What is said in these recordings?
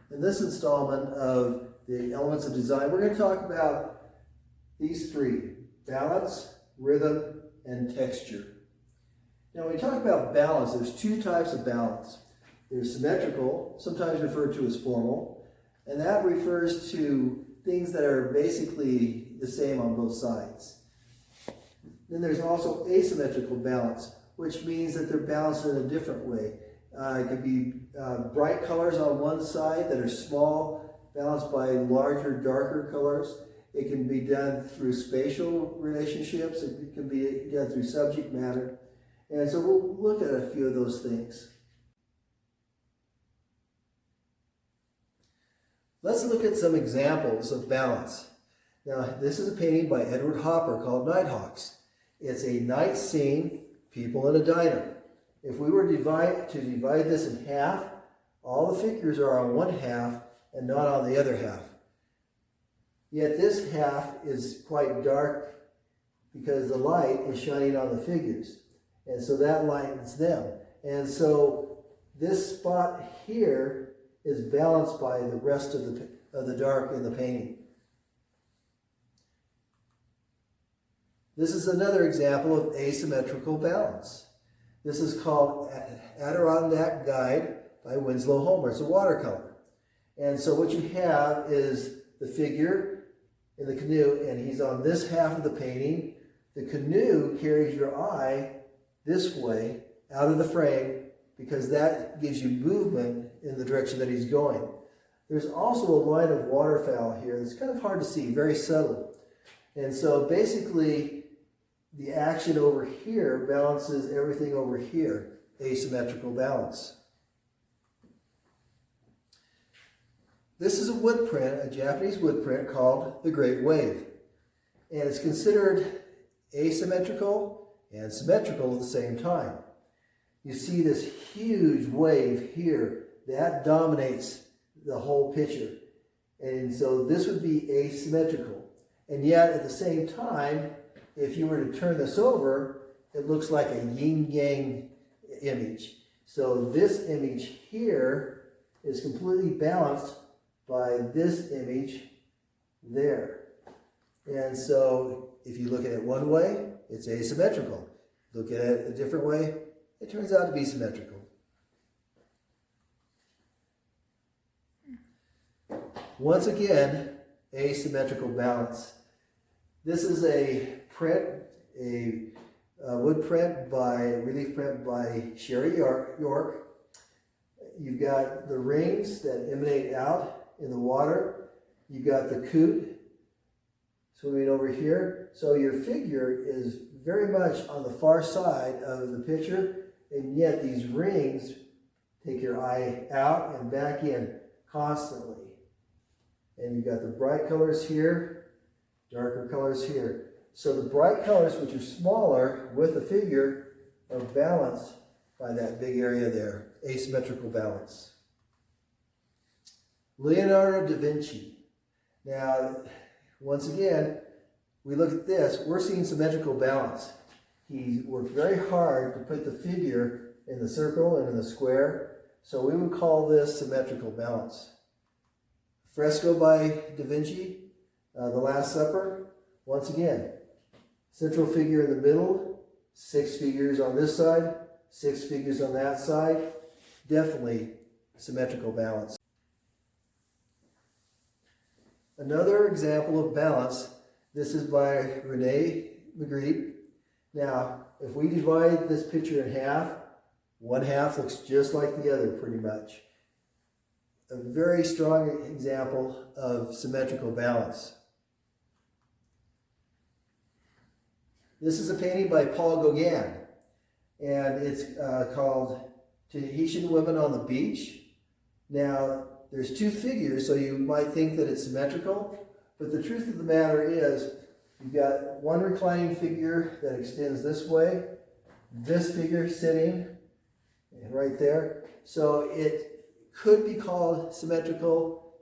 In this installment of the Elements of Design, we're going to talk about these three: balance, rhythm, and texture. Now, when we talk about balance, there's two types of balance. There's symmetrical, sometimes referred to as formal, and that refers to things that are basically the same on both sides. Then there's also asymmetrical balance, which means that they're balanced in a different way. It could be bright colors on one side that are small, balanced by larger, darker colors. It can be done through spatial relationships. It can be done through subject matter. And so we'll look at a few of those things. Let's look at some examples of balance. Now, this is a painting by Edward Hopper called Nighthawks. It's a night scene, people in a diner. If we were to divide this in half, all the figures are on one half and not on the other half. Yet this half is quite dark because the light is shining on the figures. And so that lightens them. And so this spot here is balanced by the rest of the dark in the painting. This is another example of asymmetrical balance. This is called Adirondack Guide by Winslow Homer. It's a watercolor. And so what you have is the figure in the canoe, and he's on this half of the painting. The canoe carries your eye this way out of the frame because that gives you movement in the direction that he's going. There's also a line of waterfowl here that's kind of hard to see, very subtle. And so basically the action over here balances everything over here, asymmetrical balance. This is a wood print, a Japanese wood print called The Great Wave. And it's considered asymmetrical and symmetrical at the same time. You see this huge wave here that dominates the whole picture. And so this would be asymmetrical. And yet at the same time, if you were to turn this over, it looks like a yin-yang image. So this image here is completely balanced by this image there. And so if you look at it one way, it's asymmetrical. Look at it a different way, it turns out to be symmetrical. Once again, asymmetrical balance. This is a print, a wood print relief print by Sherry York. You've got the rings that emanate out in the water. You've got the coot swimming over here. So your figure is very much on the far side of the picture, and yet these rings take your eye out and back in constantly. And you've got the bright colors here, darker colors here. So the bright colors, which are smaller with the figure, are balanced by that big area there, asymmetrical balance. Leonardo da Vinci. Now, once again, we look at this, we're seeing symmetrical balance. He worked very hard to put the figure in the circle and in the square, so we would call this symmetrical balance. Fresco by Da Vinci, The Last Supper. Once again, central figure in the middle, 6 figures on this side, 6 figures on that side. Definitely symmetrical balance. Another example of balance, this is by Rene Magritte. Now, if we divide this picture in half, one half looks just like the other pretty much. A very strong example of symmetrical balance. This is a painting by Paul Gauguin, and it's called Tahitian Women on the Beach. Now, there's 2 figures, so you might think that it's symmetrical, but the truth of the matter is, you've got one reclining figure that extends this way, this figure sitting right there. So it could be called symmetrical.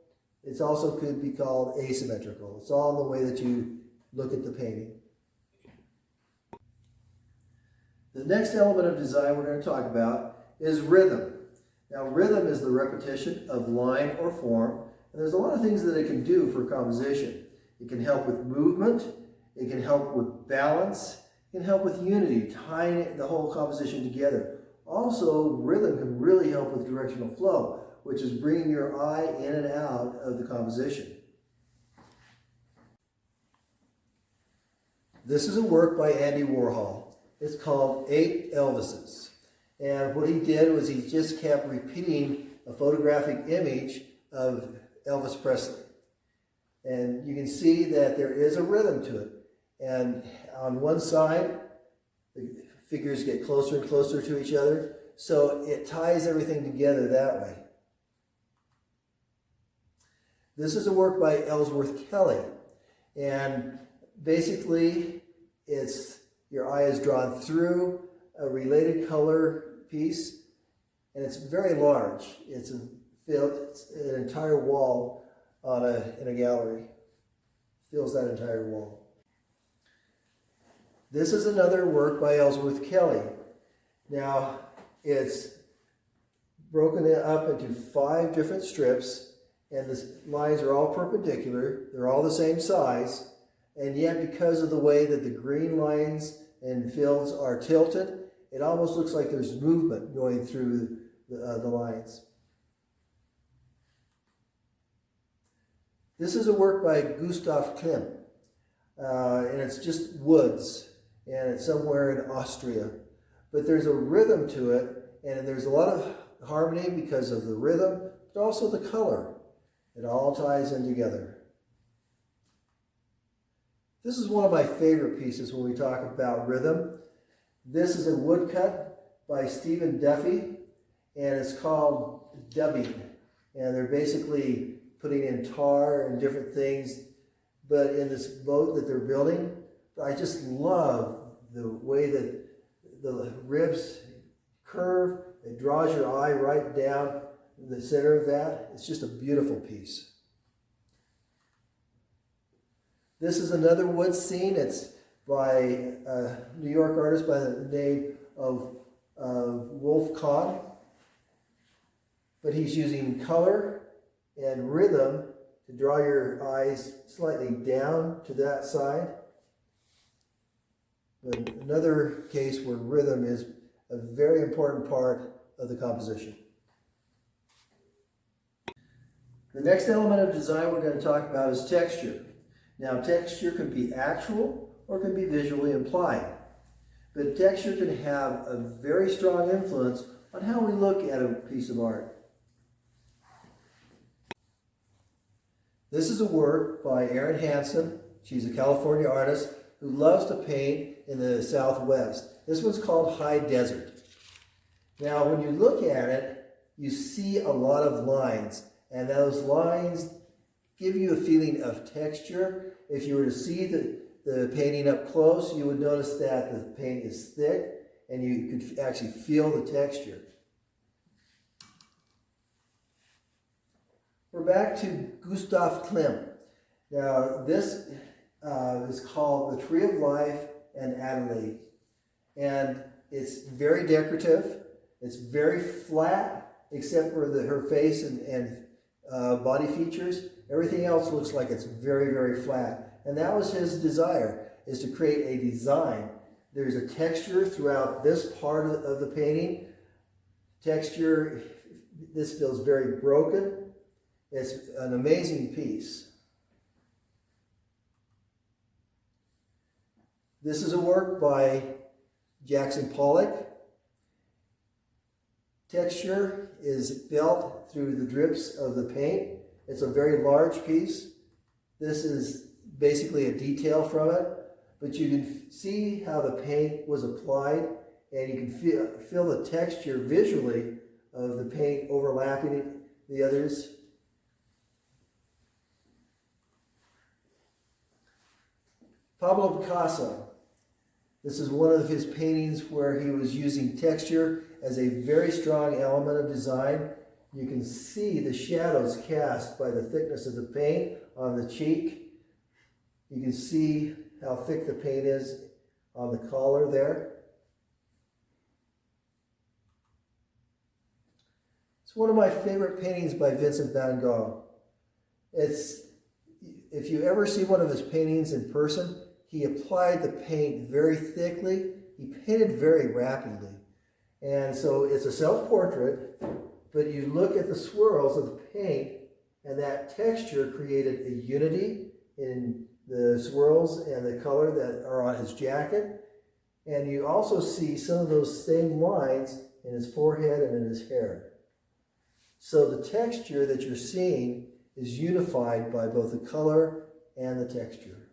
It also could be called asymmetrical. It's all in the way that you look at the painting. The next element of design we're going to talk about is rhythm. Now, rhythm is the repetition of line or form, and there's a lot of things that it can do for composition. It can help with movement, it can help with balance, it can help with unity, tying the whole composition together. Also, rhythm can really help with directional flow, which is bringing your eye in and out of the composition. This is a work by Andy Warhol. It's called 8 Elvises. And what he did was he just kept repeating a photographic image of Elvis Presley. And you can see that there is a rhythm to it. And on one side, the figures get closer and closer to each other, so it ties everything together that way. This is a work by Ellsworth Kelly. And basically, your eye is drawn through a related color piece, and it's very large. It's an entire wall in a gallery. Fills that entire wall. This is another work by Ellsworth Kelly. Now, it's broken up into 5 different strips, and the lines are all perpendicular. They're all the same size, and yet because of the way that the green lines and fields are tilted, it almost looks like there's movement going through the lines. This is a work by Gustav Klimt, and it's just woods, and it's somewhere in Austria. But there's a rhythm to it, and there's a lot of harmony because of the rhythm, but also the color. It all ties in together. This is one of my favorite pieces when we talk about rhythm. This is a woodcut by Stephen Duffy, and it's called dubbing. And they're basically putting in tar and different things, but in this boat that they're building. I just love the way that the ribs curve. It draws your eye right down the center of that. It's just a beautiful piece. This is another wood scene. It's by a New York artist by the name of Wolf Kahn. But he's using color and rhythm to draw your eyes slightly down to that side. But another case where rhythm is a very important part of the composition. The next element of design we're going to talk about is texture. Now, texture can be actual or can be visually implied. But texture can have a very strong influence on how we look at a piece of art. This is a work by Erin Hansen. She's a California artist who loves to paint in the Southwest. This one's called High Desert. Now, when you look at it, you see a lot of lines, and those lines give you a feeling of texture. If you were to see the painting up close, you would notice that the paint is thick, and you could actually feel the texture. We're back to Gustav Klimt. Now, this is called The Tree of Life and Adelaide. And it's very decorative. It's very flat, except for her face and body features. Everything else looks like it's very, very flat. And that was his desire, is to create a design. There's a texture throughout this part of the painting. Texture, this feels very broken. It's an amazing piece. This is a work by Jackson Pollock. Texture is felt through the drips of the paint. It's a very large piece. This is basically a detail from it, but you can see how the paint was applied, and you can feel the texture visually of the paint overlapping the others. Pablo Picasso. This is one of his paintings where he was using texture as a very strong element of design. You can see the shadows cast by the thickness of the paint on the cheek. You can see how thick the paint is on the collar there. This It's one of my favorite paintings by Vincent van Gogh. If you ever see one of his paintings in person, he applied the paint very thickly. He painted very rapidly. And so it's a self-portrait, but you look at the swirls of the paint, and that texture created a unity in the swirls and the color that are on his jacket. And you also see some of those same lines in his forehead and in his hair. So the texture that you're seeing is unified by both the color and the texture.